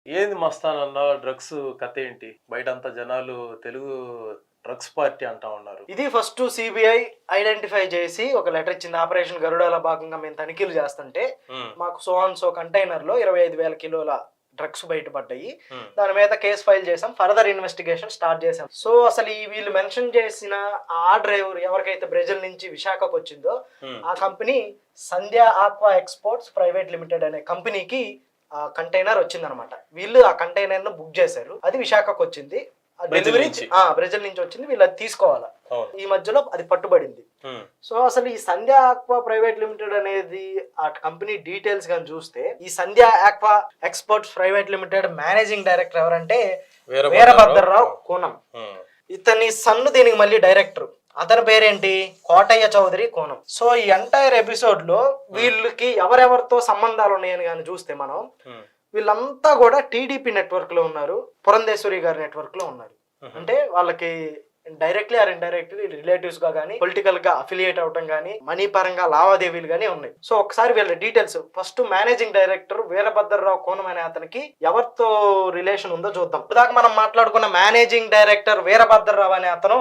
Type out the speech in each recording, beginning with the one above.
ఏంది మస్తానన్న డ్రగ్స్ కథ ఏంటి? బయటంతా జనాలు తెలుగు డ్రగ్స్ పార్టీ అంటా ఉన్నారు. ఇది ఫస్ట్ సిబిఐ ఐడెంటిఫై చేసి ఒక లెటర్ ఇచ్చింది. ఆపరేషన్ గరుడాలో భాగంగా మేము తనిఖీలు చేస్తుంటే మాకు సో కంటైనర్ లో 25,000 కిలోల డ్రగ్స్ బయటపడ్డాయి. దాని మీద కేసు ఫైల్ చేసాం, ఫర్దర్ ఇన్వెస్టిగేషన్ స్టార్ట్ చేసాం. సో అసలు ఈ వీళ్ళు మెన్షన్ చేసిన ఆ డ్రైవర్ ఎవరికైతే బ్రెజిల్ నుంచి విశాఖకు వచ్చిందో ఆ కంపెనీ సంధ్య ఆక్వా ఎక్స్పోర్ట్స్ ప్రైవేట్ లిమిటెడ్ అనే కంపెనీకి ఆ కంటైనర్ వచ్చిందనమాట. వీళ్ళు ఆ కంటైనర్ ను బుక్ చేశారు, అది విశాఖకు వచ్చింది. డెలివరీ బ్రెజిల్ నుంచి వచ్చింది, వీళ్ళు అది తీసుకోవాలా. ఈ మధ్యలో అది పట్టుబడింది. సో అసలు ఈ సంధ్య ఆక్వా ప్రైవేట్ లిమిటెడ్ అనేది ఆ కంపెనీ డీటెయిల్స్ కానీ చూస్తే, ఈ Sandhya aqua exports private limited managing director ఎవరంటే వీరభద్రరావు కోనం. ఇతని సన్ను దీనికి మళ్ళీ డైరెక్టర్. అతని పేరేంటి? కోటయ్య చౌదరి కోనం. సో ఈ ఎంటైర్ ఎపిసోడ్ లో వీళ్ళకి ఎవరెవరితో సంబంధాలు ఉన్నాయని కానీ చూస్తే మనం, వీళ్ళంతా కూడా టీడీపీ నెట్వర్క్ లో ఉన్నారు, పురంధేశ్వరి గారి నెట్వర్క్ లో ఉన్నారు. అంటే వాళ్ళకి డైరెక్ట్లీ ఆర్ ఇండైరెక్ట్లీ రిలేటివ్స్ గా కానీ, పొలిటికల్ గా అఫిలియేట్ అవటం కానీ, మనీ పరంగా లావాదేవీలు కానీ ఉన్నాయి. సో ఒకసారి వీళ్ళ details first managing director Veerabhadrarao Konam అనే అతనికి ఎవరితో రిలేషన్ ఉందో చూద్దాం. ఇదాకా మనం మాట్లాడుకున్న మేనేజింగ్ డైరెక్టర్ వీరభద్రరావు అనే అతను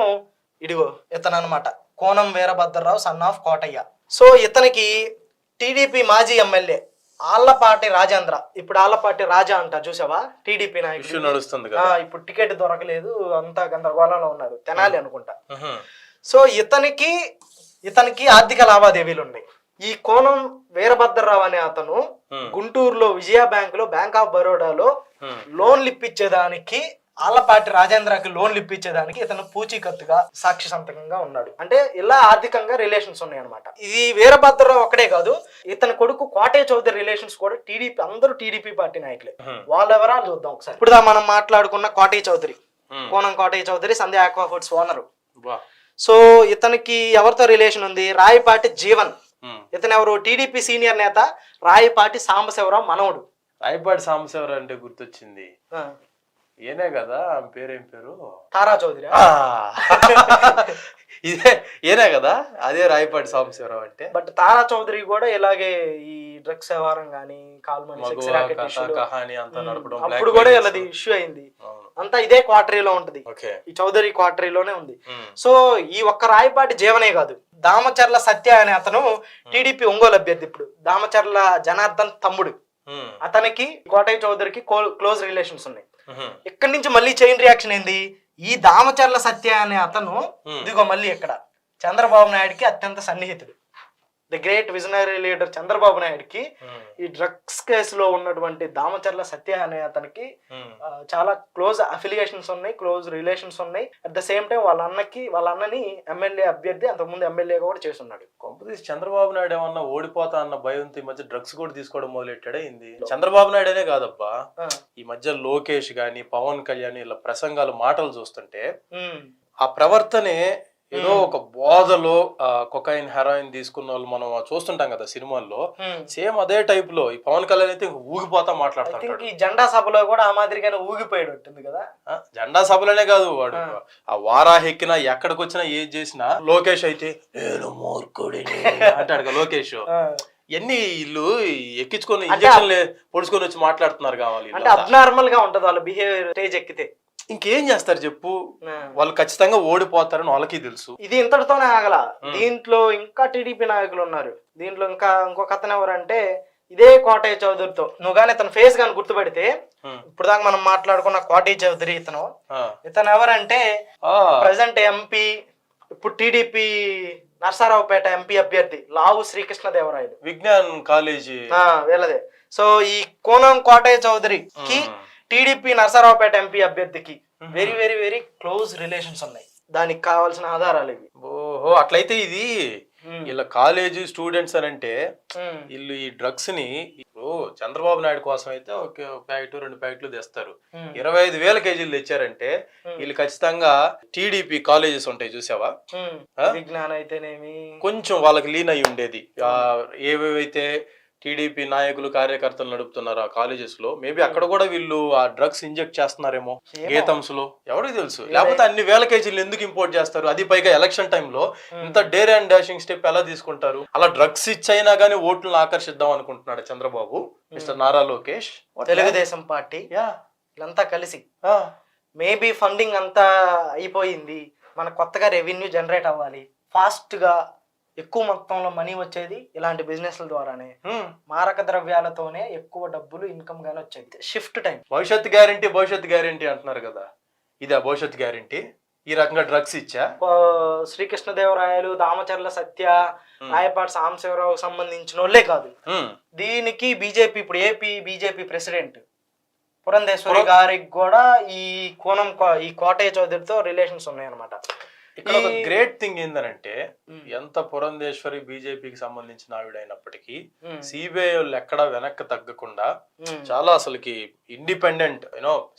ఇదిగో ఇతను అనమాట, Konam Veerabhadrarao son of Kotaiah. So ఇతనికి టీడీపీ మాజీ ఎమ్మెల్యే ఆళ్లపాటి రాజేంద్ర, ఇప్పుడు ఆళ్లపాటి రాజా అంట చూసావా, టీడీపీ నాయకుడు నడుస్తుంది. ఇప్పుడు టికెట్ దొరకలేదు, అంతా గందరగోళంలో ఉన్నారు, తెనాలి అనుకుంటా. సో ఇతనికి ఆర్థిక లావాదేవీలు ఉన్నాయి. ఈ కోనం వీరభద్రరావు అనే అతను గుంటూరులో విజయ బ్యాంక్ లో, బ్యాంక్ ఆఫ్ బరోడాలో లోన్లు ఇప్పించేదానికి, ఆళ్లపాటి రాజేంద్రకి లోన్లు ఇప్పించేదానికి ఇతను పూచీకత్తుగా సాక్షి సంతకంగా ఉన్నాడు. అంటే ఇలా ఆర్థికంగా రిలేషన్స్ ఉన్నాయి అనమాట. ఇది వీరభద్రరావు ఒక్కడే కాదు, ఇతని కొడుకు కోటయ్య చౌదరి రిలేషన్స్ కూడా టీడీపీ, అందరూ టీడీపీ పార్టీ నాయకులే. వాళ్ళ ఎవరాలు చూద్దాం ఒకసారి. ఇప్పుడు మనం మాట్లాడుకున్న కోటయ్య చౌదరి, కోనం కోటయ్య చౌదరి సంధ్య ఆక్వా ఫుడ్స్ ఓనరు. సో ఇతనికి ఎవరితో రిలేషన్ ఉంది? రాయపాటి జీవన్. ఇతను ఎవరు? టీడీపీ సీనియర్ నేత రాయపాటి సాంబశివరావు మనవడు. రాయపాటి సాంబశివరావు అంటే గుర్తొచ్చింది, ఏనే కదా పేరేం పేరు? తారా చౌదరి. ఇదే ఏనే కదా, అదే రాయపాటి సాంబశివరావు అంటే. బట్ తారా చౌదరి కూడా ఇలాగే ఈ డ్రగ్స్ వ్యవహారం గానీ, అప్పుడు కూడా ఇలాది ఇష్యూ అయింది. అంతా ఇదే క్వార్టరీలో ఉంటది, ఈ చౌదరి క్వార్టరీలోనే ఉంది. సో ఈ ఒక్క రాయపాటి జీవనే కాదు, దామచర్ల సత్య అనే అతను టీడీపీ ఒంగోలు అభ్యర్థి, ఇప్పుడు దామచర్ల జనార్దన్ తమ్ముడు. అతనికి కోటయ్య చౌదరికి క్లోజ్ రిలేషన్స్ ఉన్నాయి. ఇక్కడి నుంచి మళ్ళీ చైన్ రియాక్షన్ ఏంది? ఈ దామచర్ల సత్య అనే అతను ఇదిగో మళ్ళీ ఇక్కడ చంద్రబాబు నాయుడుకి అత్యంత సన్నిహితుడు. The great visionary leader Chandrababu నాయుడుకి ఈ డ్రగ్స్ కేసులో ఉన్నటువంటి దామచర్ల సత్య అనే అతనికి చాలా క్లోజ్ అఫిలియేషన్స్ ఉన్నాయి, క్లోజ్ రిలేషన్స్ ఉన్నాయి. అట్ ద సేమ్ టైం వాళ్ళ అన్నని ఎమ్మెల్యే అభ్యర్థి, అంతకుముందు ఎమ్మెల్యేగా కూడా చేస్తున్నాడు. కొంపదీసి చంద్రబాబు నాయుడు ఏమన్నా ఓడిపోతా అన్న భయంతో ఈ మధ్య డ్రగ్స్ కూడా తీసుకోవడం మొదలెట్టాడే ఇంది. చంద్రబాబు నాయుడు అనే కాదబ్బా, ఈ మధ్య లోకేష్ గాని, పవన్ కళ్యాణ్ ఇలా ప్రసంగాలు, మాటలు చూస్తుంటే ఆ ప్రవర్తనే ఏదో ఒక బోధలో కొకైన్, హెరాయిన్ తీసుకున్న వాళ్ళు మనం చూస్తుంటాం కదా సినిమాల్లో, సేమ్ అదే టైప్ లో ఈ పవన్ కళ్యాణ్ అయితే ఊగిపోతా మాట్లాడుతుంటాడు. ఈ జెండా సభలో కూడా ఆ మాదిరిగానే ఊగిపోయాడు ఉంటుంది కదా. జెండా సభలోనే కాదు, వాడు ఆ వారాహి ఎక్కినా, ఎక్కడికి వచ్చినా, ఏది చేసినా, లోకేష్ అయితే నేను మూర్ఖుడిని అంటాడు కదా లోకేష్. ఎన్ని ఇల్లు ఎక్కించుకొని ఇంజక్షన్లు పొడుచుకొని వచ్చి మాట్లాడుతున్నారు కావాలి. అంటే అబ్నార్మల్ గా ఉంటది వాళ్ళ బిహేవియర్ స్టేజ్ ఎక్కితే. ఇంకేం చేస్తారు చెప్పు, వాళ్ళు ఖచ్చితంగా ఓడిపోతారని వాళ్ళకి తెలుసు. ఇది ఇంతటితోనే ఆగల, దీంట్లో ఇంకా టీడీపీ నాయకులు ఉన్నారు. దీంట్లో ఇంకొక అతను ఎవరంటే ఇదే కోటయ్య చౌదరితో నువ్వు కానీ ఇతను ఫేస్ గాని గుర్తుపెడితే, ఇప్పుడు దాకా మనం మాట్లాడుకున్న కోటయ్య చౌదరి ఇతను ఎవరంటే ప్రెసెంట్ ఎంపీ, ఇప్పుడు టీడీపీ నర్సారావుపేట ఎంపీ అభ్యర్థి లావు శ్రీకృష్ణదేవరాయలు, విజ్ఞాన్ కాలేజీ వీళ్ళదే. సో ఈ కోనం కోటయ్య చౌదరికి టీడీపీ నర్సారావుపేట ఎంపీ అభ్యర్థికి very very very close relations ఉన్నాయి. దానికి కావాల్సిన ఆధారాలు ఇవి. ఓహో, అట్లయితే ఇది ఇలా కాలేజీ స్టూడెంట్స్ అని అంటే వీళ్ళు ఈ డ్రగ్స్ ని చంద్రబాబు నాయుడు కోసం అయితే ఒక ప్యాకెట్ 2 ప్యాకెట్లు తెస్తారు. 25,000 కేజీలు తెచ్చారంటే వీళ్ళు ఖచ్చితంగా టీడీపీ కాలేజెస్ ఉంటాయి చూసావా, విజ్ఞానం అయితేనేమి కొంచెం వాళ్ళకి లీన్ అయి ఉండేది, ఏవేవైతే టీడీపీ నాయకులు కార్యకర్తలు నడుపుతున్నారు ఆ కాలేజెస్ లో, మేబీ అక్కడ కూడా వీళ్ళు ఆ డ్రగ్స్ ఇంజెక్ట్ చేస్తున్నారేమో గేతమ్స్ లో, ఎవరికి తెలుసు. లేకపోతే అన్ని వేల కేజీలు ఎందుకు ఇంపోర్ట్ చేస్తారు, అది పైగా ఎలక్షన్ టైంలో ఇంత డేర్ అండ్ డాషింగ్ స్టెప్ ఎలా తీసుకుంటారు. అలా డ్రగ్స్ ఇచ్చైనా గానీ ఓట్లను ఆకర్షిద్దాం అనుకుంటున్నాడు చంద్రబాబు, మిస్టర్ నారా లోకేష్, తెలుగుదేశం పార్టీ వీళ్ళంతా కలిసి. మేబీ ఫండింగ్ అంతా అయిపోయింది, మన కొత్తగా రెవెన్యూ జనరేట్ అవ్వాలి, ఫాస్ట్ గా ఎక్కువ మొత్తంలో మనీ వచ్చేది ఇలాంటి బిజినెస్ల ద్వారానే, మారక ద్రవ్యాలతోనే ఎక్కువ డబ్బులు ఇన్కమ్ గానీ వచ్చేది. షిఫ్ట్ టైం, భవిష్యత్ గ్యారంటీ అంటున్నారు కదా, ఇదే భవిష్యత్ గ్యారంటీ. ఈ రకంగా డ్రగ్స్ ఇచ్చా శ్రీకృష్ణదేవరాయలు, దామచర్ల సత్య, రాయపాటి సాంబశివరావు సంబంధించిన వాళ్ళే కాదు, దీనికి బీజేపీ ఇప్పుడు ఏపీ బీజేపీ ప్రెసిడెంట్ పురంధేశ్వరి గారికి కూడా ఈ కోటయ్య చౌదరితో రిలేషన్స్ ఉన్నాయన్నమాట. ఇక్కడ ఒక గ్రేట్ థింగ్ ఏంటంటే, ఎంత పురంధేశ్వరి బీజేపీకి సంబంధించిన ఆవిడైనప్పటికీ సిబిఐ వాళ్ళు ఎక్కడా వెనక్కి తగ్గకుండా చాలా అసలుకి ఇండిపెండెంట్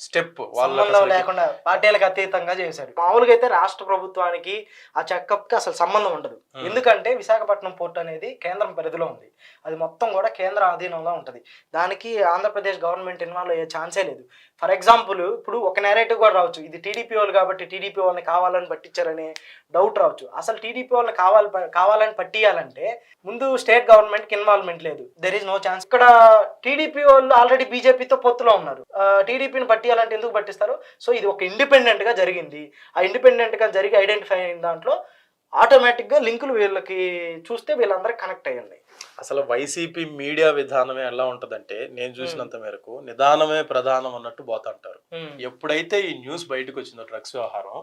స్టెప్ వాళ్ళ లేకుండా పార్టీలకు అతీతంగా చేశారు. మామూలుగా అయితే రాష్ట్ర ప్రభుత్వానికి ఆ చెకప్ కి అసలు సంబంధం ఉండదు, ఎందుకంటే విశాఖపట్నం పోర్ట్ అనేది కేంద్రం పరిధిలో ఉంది, అది మొత్తం కూడా కేంద్ర ఆధీనంలో ఉంటది, దానికి ఆంధ్రప్రదేశ్ గవర్నమెంట్ ఇన్వాల్వ్ అయ్యే ఛాన్సే లేదు. ఫర్ ఎగ్జాంపుల్ ఇప్పుడు ఒక నేరేటివ్ కూడా రావచ్చు, ఇది టీడీపీ వాళ్ళు కాబట్టి టీడీపీ వాళ్ళని కావాలని పట్టించారని డౌట్ రావచ్చు. అసలు టీడీపీ వాళ్ళని కావాలని పట్టియాలంటే ముందు స్టేట్ గవర్నమెంట్ కి ఇన్వాల్వ్మెంట్ లేదు, దెర్ ఈస్ నో ఛాన్స్. ఇక్కడ టీడీపీ వాళ్ళు ఆల్రెడీ బీజేపీతో పొత్తులో ఉన్నారు, టీడీపీని పట్టియాలంటే ఎందుకు పట్టిస్తారు? సో ఇది ఒక ఇండిపెండెంట్ గా జరిగింది, ఆ ఇండిపెండెంట్ గా జరిగి ఐడెంటిఫై అయిన దాంట్లో ఆటోమేటిక్ గా లింకులు వీళ్ళకి చూస్తే వీళ్ళందరూ కనెక్ట్ అయ్యండి. అసలు వైసీపీ మీడియా విధానమే ఎలా ఉంటదంటే, నేను చూసినంత మేరకు నిదానమే ప్రధానం అన్నట్టు పోతుంటారు. ఎప్పుడైతే ఈ న్యూస్ బయటకు వచ్చిందో డ్రగ్స్ వ్యవహారం,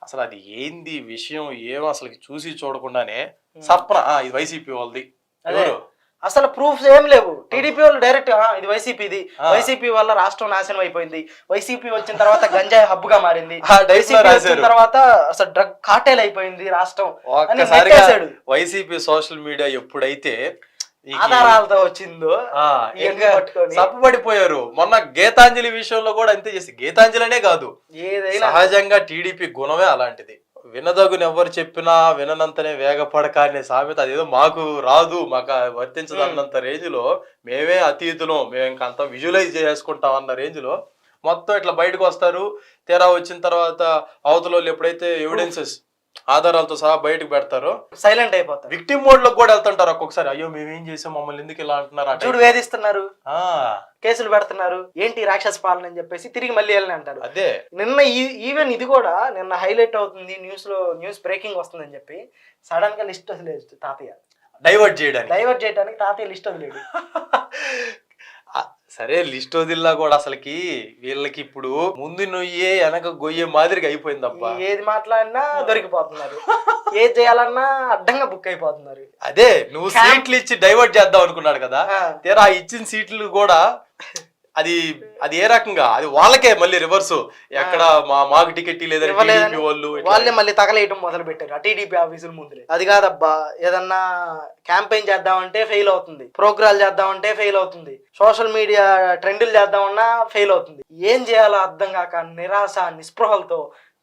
అసలు అది ఏంది విషయం ఏమో అసలు చూసి చూడకుండానే సప్న ఇది వైసీపీ వాళ్ళది, అసలు ప్రూఫ్స్ ఏం లేవు. టీడీపీ వాళ్ళు డైరెక్ట్ ఇది వైసీపీది, వైసీపీ వల్ల రాష్ట్రం నాశనం అయిపోయింది, వైసీపీ వచ్చిన తర్వాత గంజాయి హబ్ గా మారింది, వైసీపీ వచ్చిన తర్వాత అసలు డ్రగ్ కాటేల్ అయిపోయింది రాష్ట్రం. వైసీపీ సోషల్ మీడియా ఎప్పుడైతే ఆధారాలతో వచ్చిందో తప్పుపడిపోయారు. మొన్న గీతాంజలి విషయంలో కూడా అంతే చేసి, గీతాంజలినే కాదు ఏదైనా సహజంగా టీడీపీ గుణమే అలాంటిది. వినదగుని ఎవరు చెప్పినా విననంతనే వేగపడక అనే సామెత, అదేదో మాకు రాదు, మాకు వర్తించదు అన్నంత రేంజ్ లో మేమే అతీతులం, మేము ఇంకంతా విజువలైజ్ చేసుకుంటాం అన్న రేంజ్ లో మొత్తం ఇట్లా బయటకు వస్తారు. తీరా వచ్చిన తర్వాత అవతల ఎప్పుడైతే ఎవిడెన్సెస్ ఆధారాలతో సహా బయటకు పెడతారో సైలెంట్ అయిపోతారు, విక్టిమ్ మోడ్ లో కూడా వెళ్తుంటారు ఒక్కొక్కసారి. అయ్యో మేమేం చేసాం, మమ్మల్ని ఎందుకు ఇలా అంటున్నారు, చూడు వేధిస్తున్నారు, కేసులు పెడుతున్నారు, ఏంటి రాక్షస పాలన అని చెప్పేసి తిరిగి మళ్ళీ వెళ్ళని అంటారు. అదే నిన్న ఈవెన్ ఇది కూడా నిన్న హైలైట్ అవుతుంది, న్యూస్ బ్రేకింగ్ వస్తుందని చెప్పి సడన్ గా లిస్ట్ వదిలేదు తాతయ్య, డైవర్ట్ చేయడానికి తాతయ్య లిస్ట్ వదిలేడు. సరే లిస్ట్ వదిలినా కూడా అసలుకి వీళ్ళకి ఇప్పుడు ముందు నొయ్యే వెనక గొయ్యే మాదిరిగా అయిపోయిందబ్బా. ఏది మాట్లాడినా దొరికిపోతున్నారు, ఏది చేయాలన్నా అడ్డంగా బుక్ అయిపోతున్నారు. అదే నువ్వు సీట్లు ఇచ్చి డైవర్ట్ చేద్దాం అనుకున్నాడు కదా, తీరా ఇచ్చిన సీట్లు కూడా అది ఏ రకంగా అది వాళ్ళకే మళ్ళీ రివర్స్, ఎక్కడ మాకు టికెట్ లేదని వాళ్ళే మళ్ళీ తగలేయటం మొదలు పెట్టారు ఆ టీడీపీ ఆఫీసుల ముందులే. అది కాదబ్బా, ఏదన్నా క్యాంపెయిన్ చేద్దామంటే ఫెయిల్ అవుతుంది, ప్రోగ్రాలు చేద్దామంటే ఫెయిల్ అవుతుంది, సోషల్ మీడియా ట్రెండ్లు చేద్దామన్నా ఫెయిల్ అవుతుంది. ఏం చేయాలో అర్థం కాక నిరాశ నిస్పృహలతో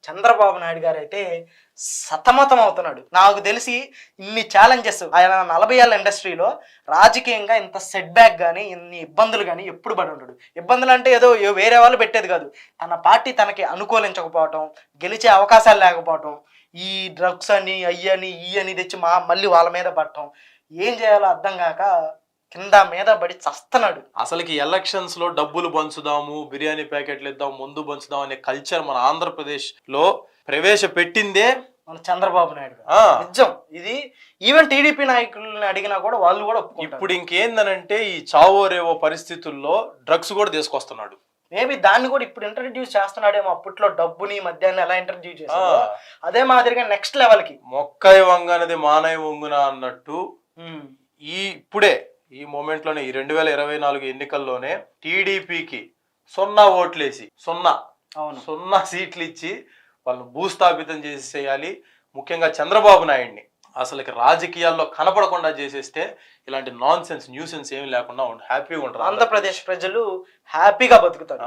చంద్రబాబు నాయుడు గారు అయితే సతమతం అవుతున్నాడు. నాకు తెలిసి ఇన్ని ఛాలెంజెస్ ఆయన 40 ఏళ్ళ ఇండస్ట్రీలో రాజకీయంగా ఇంత సెట్ బ్యాక్ కానీ ఇన్ని ఇబ్బందులు కానీ ఎప్పుడు పడి ఉంటాడు. ఇబ్బందులు అంటే ఏదో వేరే వాళ్ళు పెట్టేది కాదు, తన పార్టీ తనకి అనుకూలించకపోవటం, గెలిచే అవకాశాలు లేకపోవటం, ఈ డ్రగ్స్ అని అయ్యని అని తెచ్చి మళ్ళీ వాళ్ళ మీద పడటం, ఏం చేయాలో అర్థం కాక కింద మీద పడి చస్తున్నాడు. అసలుకి ఎలక్షన్స్ లో డబ్బులు పంచుదాము, బిర్యానీ ప్యాకెట్లు ఇద్దాం, ముందు పంచుదాం అనే కల్చర్ మన ఆంధ్రప్రదేశ్ లో ప్రవేశపెట్టిందే మన చంద్రబాబు నాయుడు. నిజం ఇది, ఈవెన్ టీడీపీ నాయకులను అడిగినా కూడా వాళ్ళు కూడా ఇప్పుడు ఇంకేందనంటే ఈ చావో రేవో పరిస్థితుల్లో డ్రగ్స్ కూడా తీసుకొస్తున్నాడు. మేబీ దాన్ని కూడా ఇప్పుడు ఇంట్రడ్యూస్ చేస్తున్నాడేమో. అప్పట్లో డబ్బుని మద్యాన్ని ఎలా ఇంట్రడ్యూస్ చేశాడో అదే మాదిరిగా నెక్స్ట్ లెవెల్ కి మొక్కై వంగనది మానై వంగున అన్నట్టు ఇప్పుడే ఈ మూమెంట్ లోనే ఈ 2024 ఎన్నికల్లోనే టీడీపీకి 0 ఓట్లేసి 0 సీట్లు ఇచ్చి వాళ్ళని భూస్థాపితం చేసేయాలి. ముఖ్యంగా చంద్రబాబు నాయుడిని అసలుకి రాజకీయాల్లో కనపడకుండా చేసేస్తే ఇలాంటి నాన్ సెన్స్ న్యూసెన్స్ ఏమి లేకుండా హ్యాపీగా ఉంటారు. ఆంధ్రప్రదేశ్ ప్రజలు హ్యాపీగా బతుకుతారు.